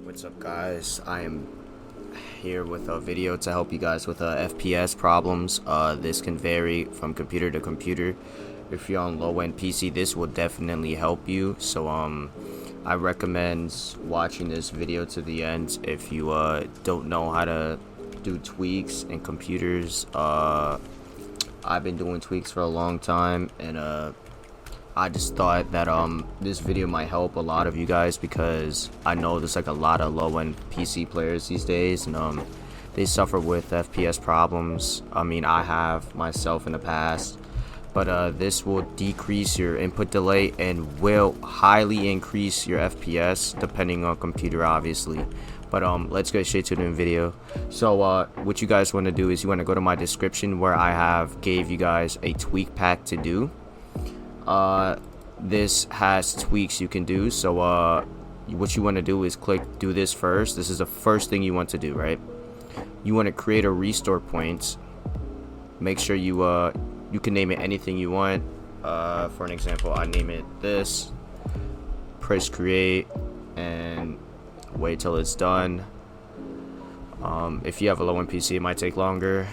What's up, guys? I am here with a video to help you guys with FPS problems. This can vary from computer to computer. If you're on low-end PC, this will definitely help you. So I recommend watching this video to the end if you don't know how to do tweaks in computers. I've been doing tweaks for a long time, and I just thought that this video might help a lot of you guys, because I know there's like a lot of low-end PC players these days, and they suffer with FPS problems. I mean, I have myself in the past, but this will decrease your input delay and will highly increase your FPS depending on computer, obviously. But let's get straight to the video. So what you guys want to do is you want to go to my description, where I gave you guys a tweak pack to do. This has tweaks you can do. So what you want to do is click do this first. This is the first thing you want to do, right? You want to create a restore point. Make sure you can name it anything you want. For an example, I name it this. Press create and wait till it's done. If you have a low-end PC, it might take longer,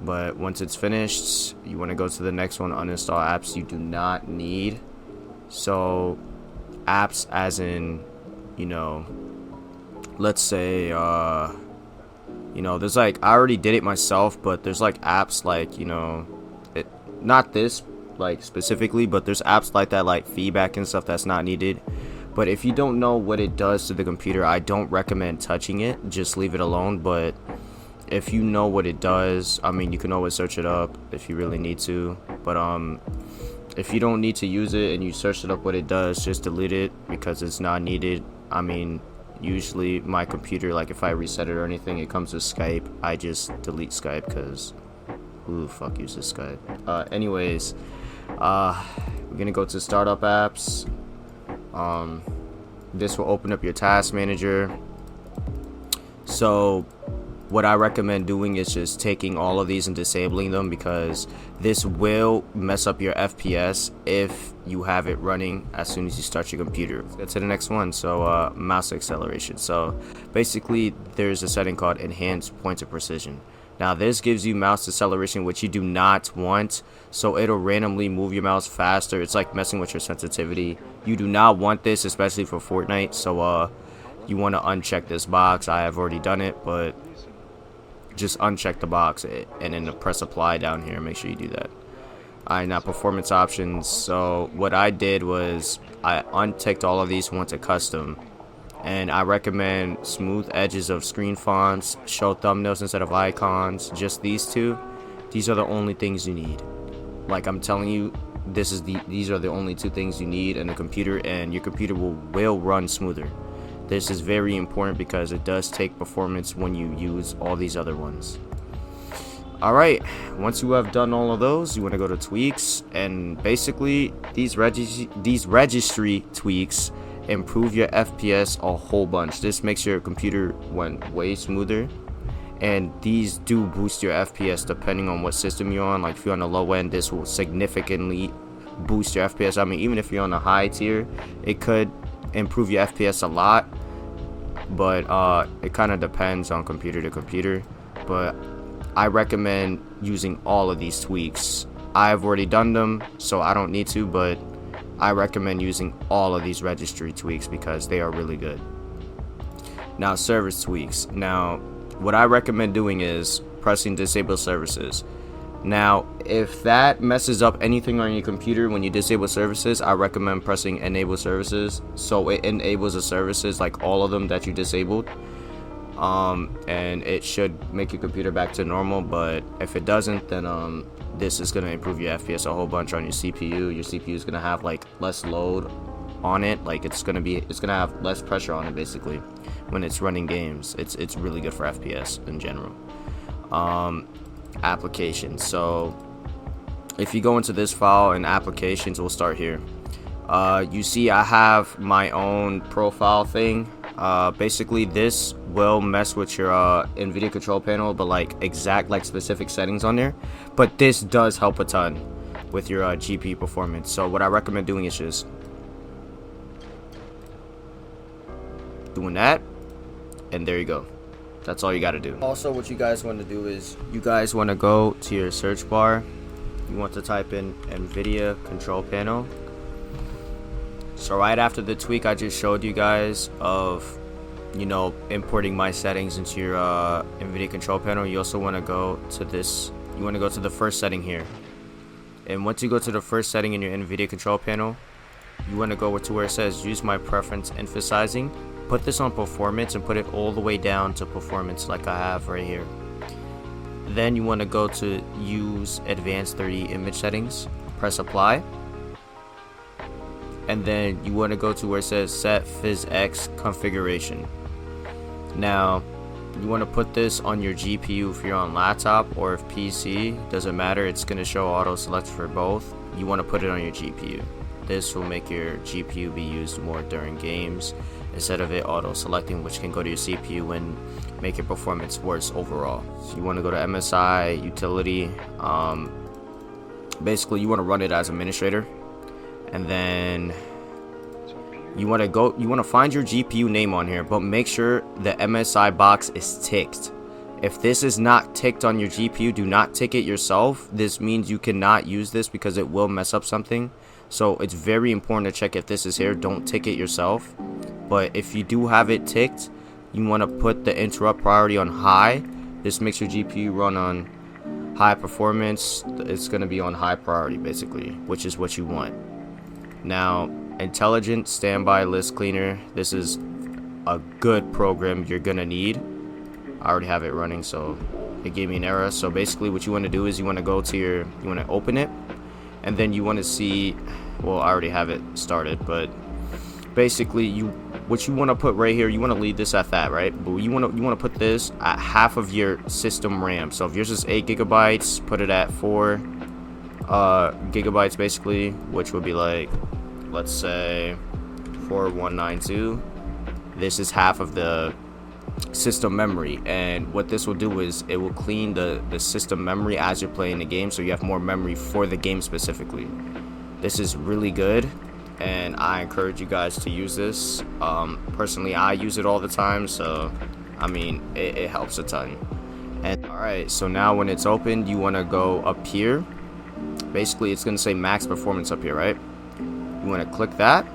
but once it's finished, you want to go to the next one, uninstall apps you do not need. So apps as in, you know, let's say you know, there's like, I already did it myself, but there's like apps like, you know, not this like specifically, but there's apps like that, like feedback and stuff, that's not needed. But if you don't know what it does to the computer, I don't recommend touching it. Just leave it alone. But if you know what it does, I mean, you can always search it up if you really need to. But if you don't need to use it and you search it up what it does, just delete it because it's not needed. I mean, usually my computer, like if I reset it or anything, it comes with Skype. I just delete Skype because who the fuck uses Skype? Anyways, we're gonna go to startup apps. This will open up your task manager. So what I recommend doing is just taking all of these and disabling them, because this will mess up your FPS if you have it running as soon as you start your computer. Let's get to the next one. So mouse acceleration. So basically there's a setting called enhanced pointer precision. Now this gives you mouse acceleration, which you do not want, so it'll randomly move your mouse faster. It's like messing with your sensitivity. You do not want this, especially for Fortnite, so you want to uncheck this box. I have already done it, but just uncheck the box and then press apply down here. Make sure you do that. Alright, now performance options. So what I did was I unticked all of these, went to custom. And I recommend smooth edges of screen fonts, show thumbnails instead of icons, just these two. These are the only things you need. Like I'm telling you, these are the only two things you need in a computer, and your computer will run smoother. This is very important because it does take performance when you use all these other ones. Alright, once you have done all of those, you want to go to tweaks, and basically these registry tweaks improve your FPS a whole bunch. This makes your computer run way smoother, and these do boost your FPS depending on what system you're on. Like if you're on the low end, this will significantly boost your FPS. I mean, even if you're on the high tier, it could improve your FPS a lot, but it kind of depends on computer to computer. But I recommend using all of these tweaks. I've already done them, so I don't need to, but I recommend using all of these registry tweaks because they are really good. Now, service tweaks. Now, what I recommend doing is pressing disable services. Now, if that messes up anything on your computer when you disable services, I recommend pressing enable services, so it enables the services, like all of them that you disabled, and it should make your computer back to normal. But if it doesn't, then this is going to improve your FPS a whole bunch on your CPU. Your CPU is going to have like less load on it. Like it's going to have less pressure on it basically when it's running games. It's really good for FPS in general. Applications. So if you go into this file and applications, we'll start here. You see I have my own profile thing. Basically this will mess with your Nvidia control panel, but like specific settings on there. But this does help a ton with your GPU performance. So what I recommend doing is just doing that, and there you go. That's all you got to do. Also, what you guys want to do is you guys want to go to your search bar. You want to type in Nvidia control panel. So right after the tweak I just showed you guys of, you know, importing my settings into your Nvidia control panel, you also want to go to this. You want to go to the first setting here. And once you go to the first setting in your Nvidia control panel, you want to go to where it says use my preference emphasizing. Put this on performance and put it all the way down to performance like I have right here. Then you want to go to use advanced 3D image settings, press apply, and then you want to go to where it says set PhysX configuration. Now you want to put this on your GPU if you're on laptop, or if PC, doesn't matter, it's going to show auto select for both. You want to put it on your GPU. This will make your GPU be used more during games instead of it auto selecting, which can go to your CPU and make your performance worse overall. So you want to go to MSI utility. Basically you want to run it as administrator, and then you want to find your GPU name on here, but make sure the MSI box is ticked. If this is not ticked on your GPU, do not tick it yourself. This means you cannot use this because it will mess up something. So it's very important to check if this is here. Don't tick it yourself. But if you do have it ticked, you want to put the interrupt priority on high. This makes your GPU run on high performance. It's going to be on high priority basically, which is what you want. Now, intelligent standby list cleaner. This is a good program you're going to need. I already have it running, so it gave me an error. So basically what you want to do is you want to go to you want to open it, and then you want to see, well, I already have it started, but basically what you want to put right here, you want to leave this at that, right? But you want to put this at half of your system RAM. So if yours is 8 gigabytes, put it at 4 gigabytes basically, which would be like, let's say 4192. This is half of the system memory, and what this will do is it will clean the system memory as you're playing the game, so you have more memory for the game specifically. This is really good, and I encourage you guys to use this. Personally, I use it all the time, so I mean it helps a ton. And alright, so now when it's opened, you want to go up here. Basically it's going to say max performance up here, right? You want to click that,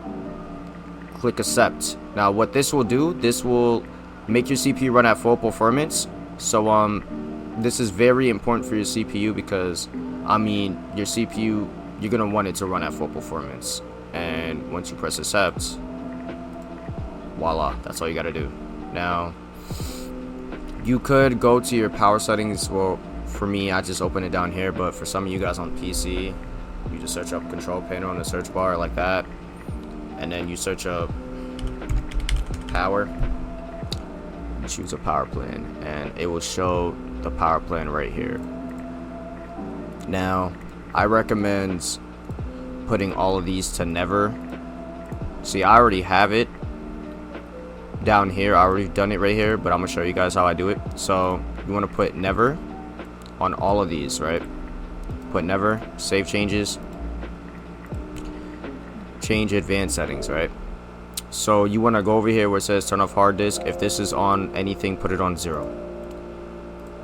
click accept. Now what this will do, this will make your CPU run at full performance. So this is very important for your CPU because I mean your CPU, you're gonna want it to run at full performance. And once you press accept, voila, that's all you gotta do. Now you could go to your power settings. Well, for me, I just open it down here, but for some of you guys on PC, you just search up control panel in the search bar like that, and then you search up power. Choose a power plan, and it will show the power plan right here. Now I recommend putting all of these to never. See, I already have it down here, I already done it right here, but I'm gonna show you guys how I do it. So you want to put never on all of these, right? Put never, save changes, change advanced settings, right? So you want to go over here where it says turn off hard disk. If this is on anything, put it on 0.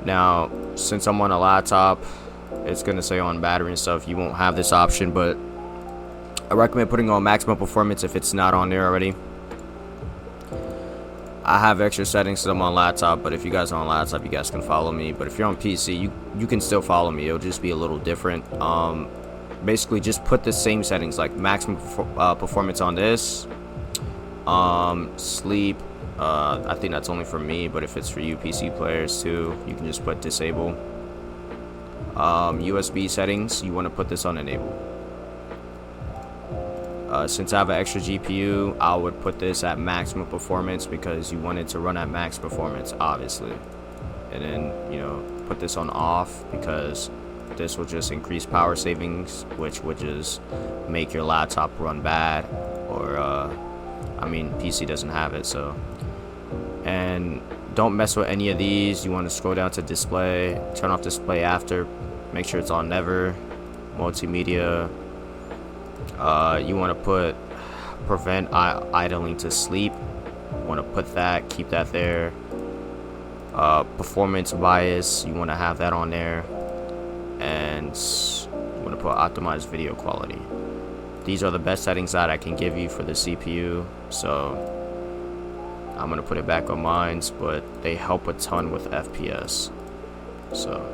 Now, since I'm on a laptop, it's going to say on battery and stuff. You won't have this option, but I recommend putting on maximum performance if it's not on there already. I have extra settings because I'm on laptop, but if you guys are on laptop, you guys can follow me. But if you're on PC, you can still follow me. It'll just be a little different. Basically, just put the same settings, like maximum performance on this. Sleep, I think that's only for me, but if it's for you PC players too, you can just put disable. USB settings, you want to put this on enable. Since I have an extra GPU, I would put this at maximum performance because you want it to run at max performance, obviously. And then, you know, put this on off because this will just increase power savings, which would just make your laptop run bad, or I mean, PC doesn't have it. So, and don't mess with any of these. You want to scroll down to display, turn off display after, make sure it's on never. Multimedia, you want to put prevent idling to sleep. You want to put that, keep that there. Performance bias, you want to have that on there, and you want to put optimized video quality. These are the best settings that I can give you for the CPU, so I'm gonna put it back on mine, but they help a ton with FPS. So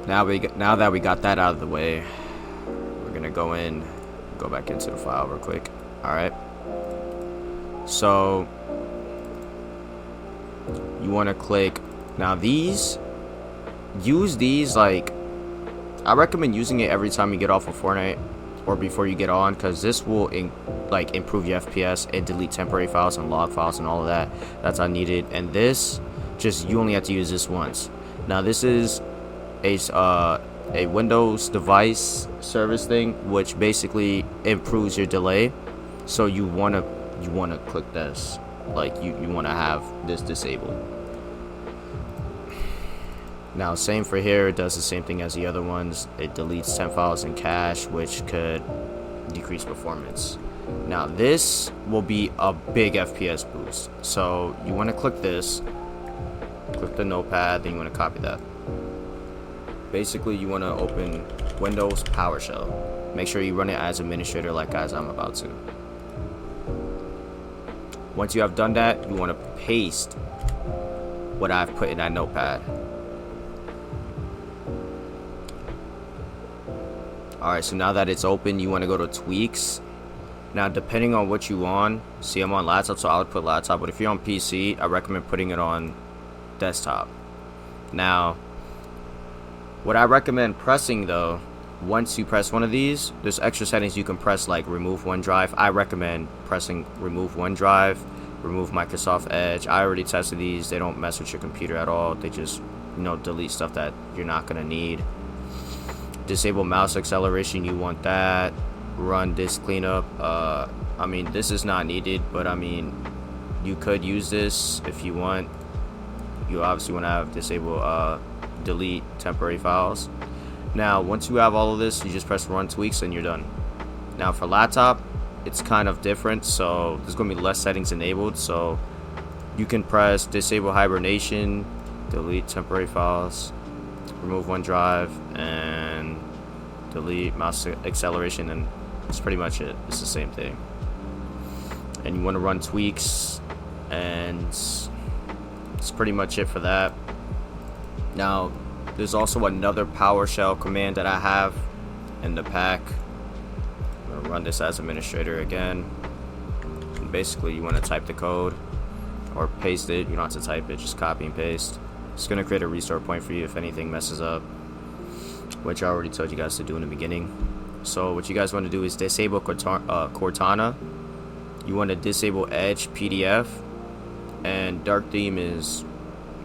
now that we got that out of the way, we're gonna go back into the file real quick. All right, so you want to click now these, use these, like I recommend using it every time you get off of Fortnite or before you get on, because this will improve your FPS and delete temporary files and log files and all of that that's unneeded. And this, just you only have to use this once. Now this is a Windows device service thing, which basically improves your delay. So you wanna click this, like you wanna have this disabled. Now same for here, it does the same thing as the other ones. It deletes temp files and cache, which could decrease performance. Now this will be a big FPS boost. So you want to click this, click the notepad, then you want to copy that. Basically you want to open Windows PowerShell. Make sure you run it as administrator, like as I'm about to. Once you have done that, you want to paste what I've put in that notepad. Alright, so now that it's open, you want to go to tweaks. Now depending on what you on, see I'm on laptop, so I would put laptop, but if you're on PC, I recommend putting it on desktop. Now what I recommend pressing though, once you press one of these, there's extra settings you can press, like remove OneDrive. I recommend pressing remove OneDrive, remove Microsoft Edge. I already tested these. They don't mess with your computer at all. They just, delete stuff that you're not gonna need. Disable mouse acceleration, you want that. Run disk cleanup. I mean, this is not needed, but I mean, you could use this if you want. You obviously want to have disable delete temporary files. Now once you have all of this, you just press run tweaks and you're done. Now for laptop, it's kind of different, so there's gonna be less settings enabled, so you can press disable hibernation, delete temporary files, remove OneDrive, and delete mouse acceleration, and that's pretty much it. It's the same thing. And you want to run tweaks, and it's pretty much it for that. Now there's also another PowerShell command that I have in the pack. I'm gonna run this as administrator again. And basically you want to type the code or paste it. You don't have to type it, just copy and paste. It's gonna create a restart point for you if anything messes up, which I already told you guys to do in the beginning. So what you guys want to do is disable Cortana. You want to disable Edge PDF, and dark theme is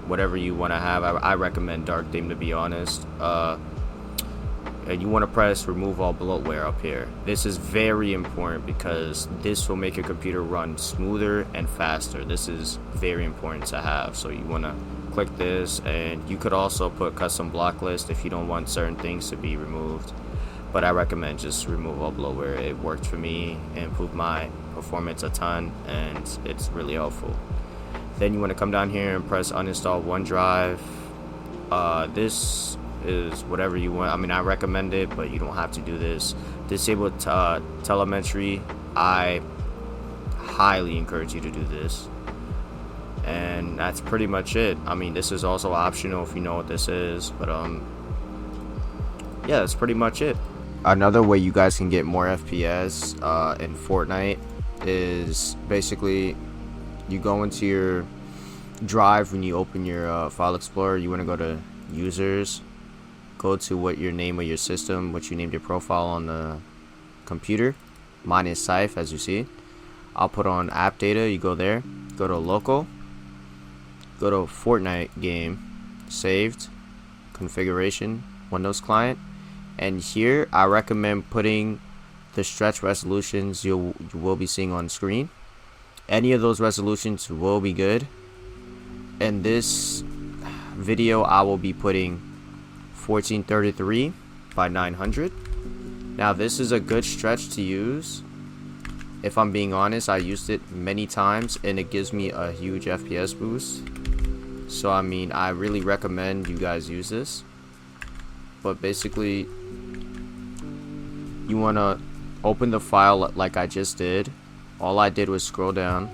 whatever you want to have. I recommend dark theme, to be honest. And you want to press remove all bloatware up here. This is very important because this will make your computer run smoother and faster. This is very important to have, so you want to click this. And you could also put custom block list if you don't want certain things to be removed, but I recommend just remove all bloatware. It worked for me and improved my performance a ton, and it's really helpful. Then you want to come down here and press uninstall OneDrive. This is whatever you want. I mean, I recommend it, but you don't have to do this. Disable telemetry. I highly encourage you to do this. And that's pretty much it. I mean, this is also optional if you know what this is, but yeah, that's pretty much it. Another way you guys can get more FPS in Fortnite is basically you go into your drive. When you open your file explorer, you want to go to users, go to what your name of your system, what you named your profile on the computer. Mine is syfth, as you see. I'll put on app data. You go there, go to local, go to Fortnite game, saved, configuration, Windows client, and here I recommend putting the stretch resolutions you will be seeing on screen. Any of those resolutions will be good. In this video I will be putting 1433 by 900. Now this is a good stretch to use if I'm being honest, I used it many times and it gives me a huge FPS boost. So I mean, I really recommend you guys use this. But basically, you want to open the file like I just did. All I did was scroll down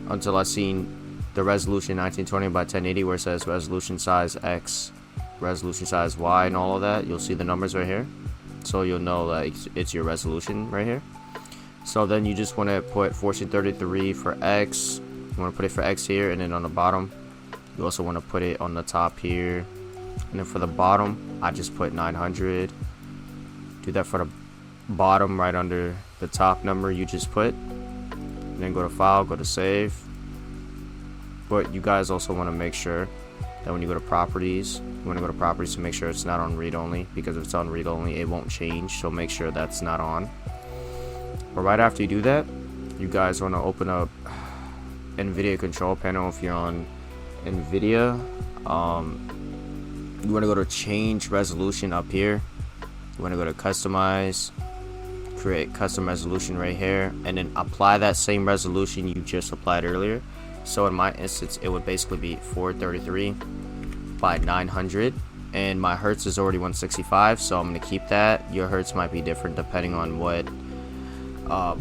until I seen the resolution 1920 by 1080 where it says resolution size X, resolution size Y, and all of that. You'll see the numbers right here, so you'll know like it's your resolution right here. So then you just want to put 1433 for X. You want to put it for X here, and then on the bottom you also want to put it on the top here, and then for the bottom I just put 900. Do that for the bottom right under the top number you just put, and then go to file, go to save. But you guys also want to make sure that when you go to properties, you want to go to properties to make sure it's not on read only, because if it's on read only it won't change, so make sure that's not on. But right after you do that, you guys want to open up Nvidia control panel. If you're on Nvidia, you want to go to change resolution up here. You want to go to customize, create custom resolution right here, and then apply that same resolution you just applied earlier. So in my instance it would basically be 433 by 900, and my hertz is already 165, so I'm going to keep that. Your hertz might be different depending on what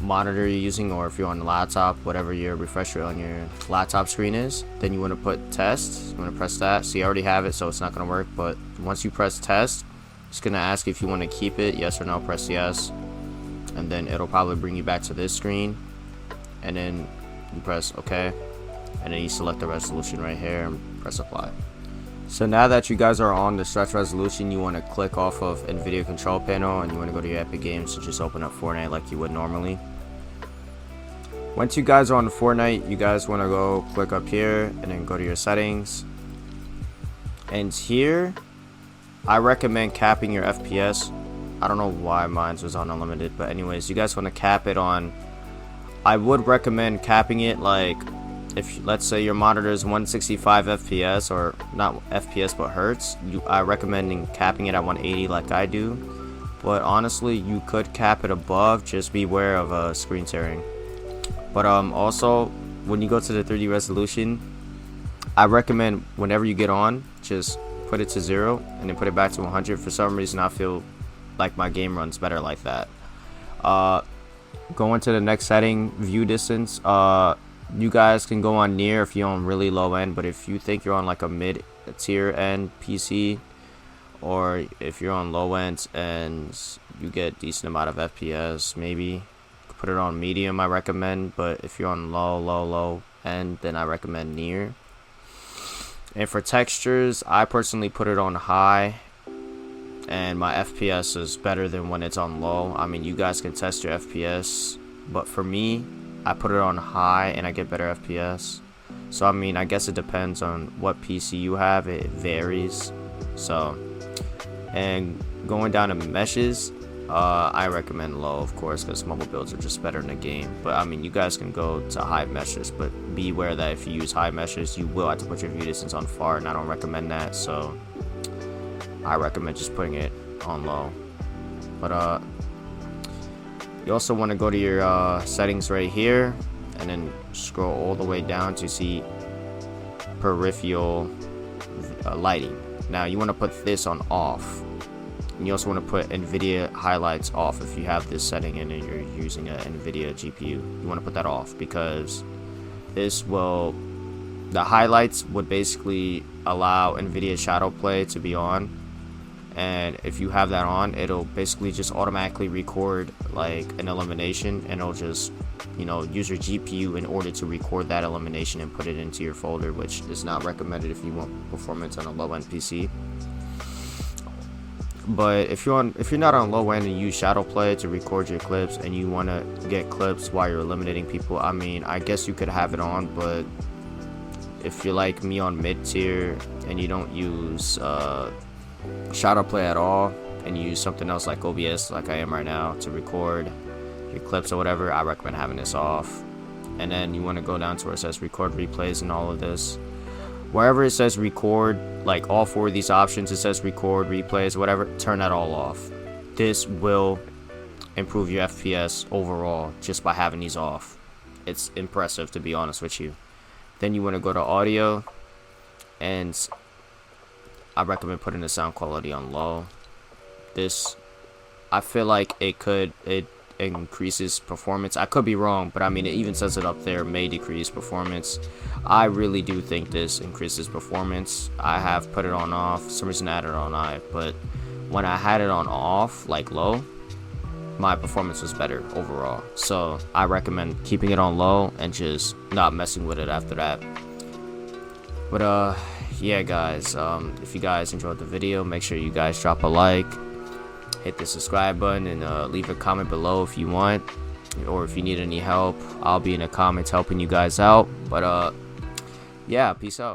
monitor you're using, or if you're on the laptop, whatever your refresh rate on your laptop screen is. Then you want to put test. You want to press that. So you already have it, so it's not going to work, but once you press test, it's going to ask if you want to keep it, yes or no. Press yes, and then it'll probably bring you back to this screen, and then you press OK, and then you select the resolution right here and press apply. So now that you guys are on the stretch resolution, you want to click off of Nvidia control panel, and you want to go to your Epic Games to just open up Fortnite like you would normally. Once you guys are on Fortnite, you guys want to go click up here and then go to your settings, and here I recommend capping your FPS. I don't know why mine was on unlimited, but anyways, you guys want to cap it on, I would recommend capping it like, if let's say your monitor is 165 FPS, or not FPS but hertz, I recommend capping it at 180 like I do. But honestly, you could cap it above, just beware of screen tearing. But also, when you go to the 3D resolution, I recommend whenever you get on, just put it to 0 and then put it back to 100. For some reason I feel like my game runs better like that. Going to the next setting, view distance. You guys can go on near if you're on really low end, but if you think you're on like a mid tier end PC, or if you're on low end and you get decent amount of FPS, maybe put it on medium, I recommend. But if you're on low end, then I recommend near. And for textures, I personally put it on high, and my FPS is better than when it's on low. I mean, you guys can test your FPS, but for me, I put it on high and I get better FPS. So I mean, I guess it depends on what PC you have, it varies. So, and going down to meshes, I recommend low, of course, because mobile builds are just better in the game. But I mean, you guys can go to high meshes, but beware that if you use high meshes, you will have to put your view distance on far, and I don't recommend that. So I recommend just putting it on low. But you also want to go to your settings right here, and then scroll all the way down to see peripheral lighting. Now you want to put this on off. And you also want to put Nvidia highlights off if you have this setting and you're using an Nvidia GPU. You want to put that off, because this will, the highlights would basically allow Nvidia shadow play to be on, and if you have that on, it'll basically just automatically record like an elimination, and it'll just, you know, use your GPU in order to record that elimination and put it into your folder, which is not recommended if you want performance on a low-end PC. But if you're not on low end and you use shadow play to record your clips, and you want to get clips while you're eliminating people, I mean, I guess you could have it on. But if you're like me on mid tier and you don't use shadow play at all, and you use something else like OBS like I am right now to record your clips or whatever, I recommend having this off. And then you want to go down to where it says record replays and all of this. Wherever it says record, like all four of these options, it says record, replays, whatever, turn that all off. This will improve your FPS overall just by having these off. It's impressive, to be honest with you. Then you want to go to audio, and I recommend putting the sound quality on low. This, I feel like it increases performance. I could be wrong, but I mean, it even says it up there, may decrease performance. I really do think this increases performance. I have put it on off. For some reason I had it on high, but when I had it on off, like low, my performance was better overall. So I recommend keeping it on low and just not messing with it after that. But yeah guys, if you guys enjoyed the video, make sure you guys drop a like, hit the subscribe button, and leave a comment below if you want, or if you need any help. I'll be in the comments helping you guys out. But yeah, peace out.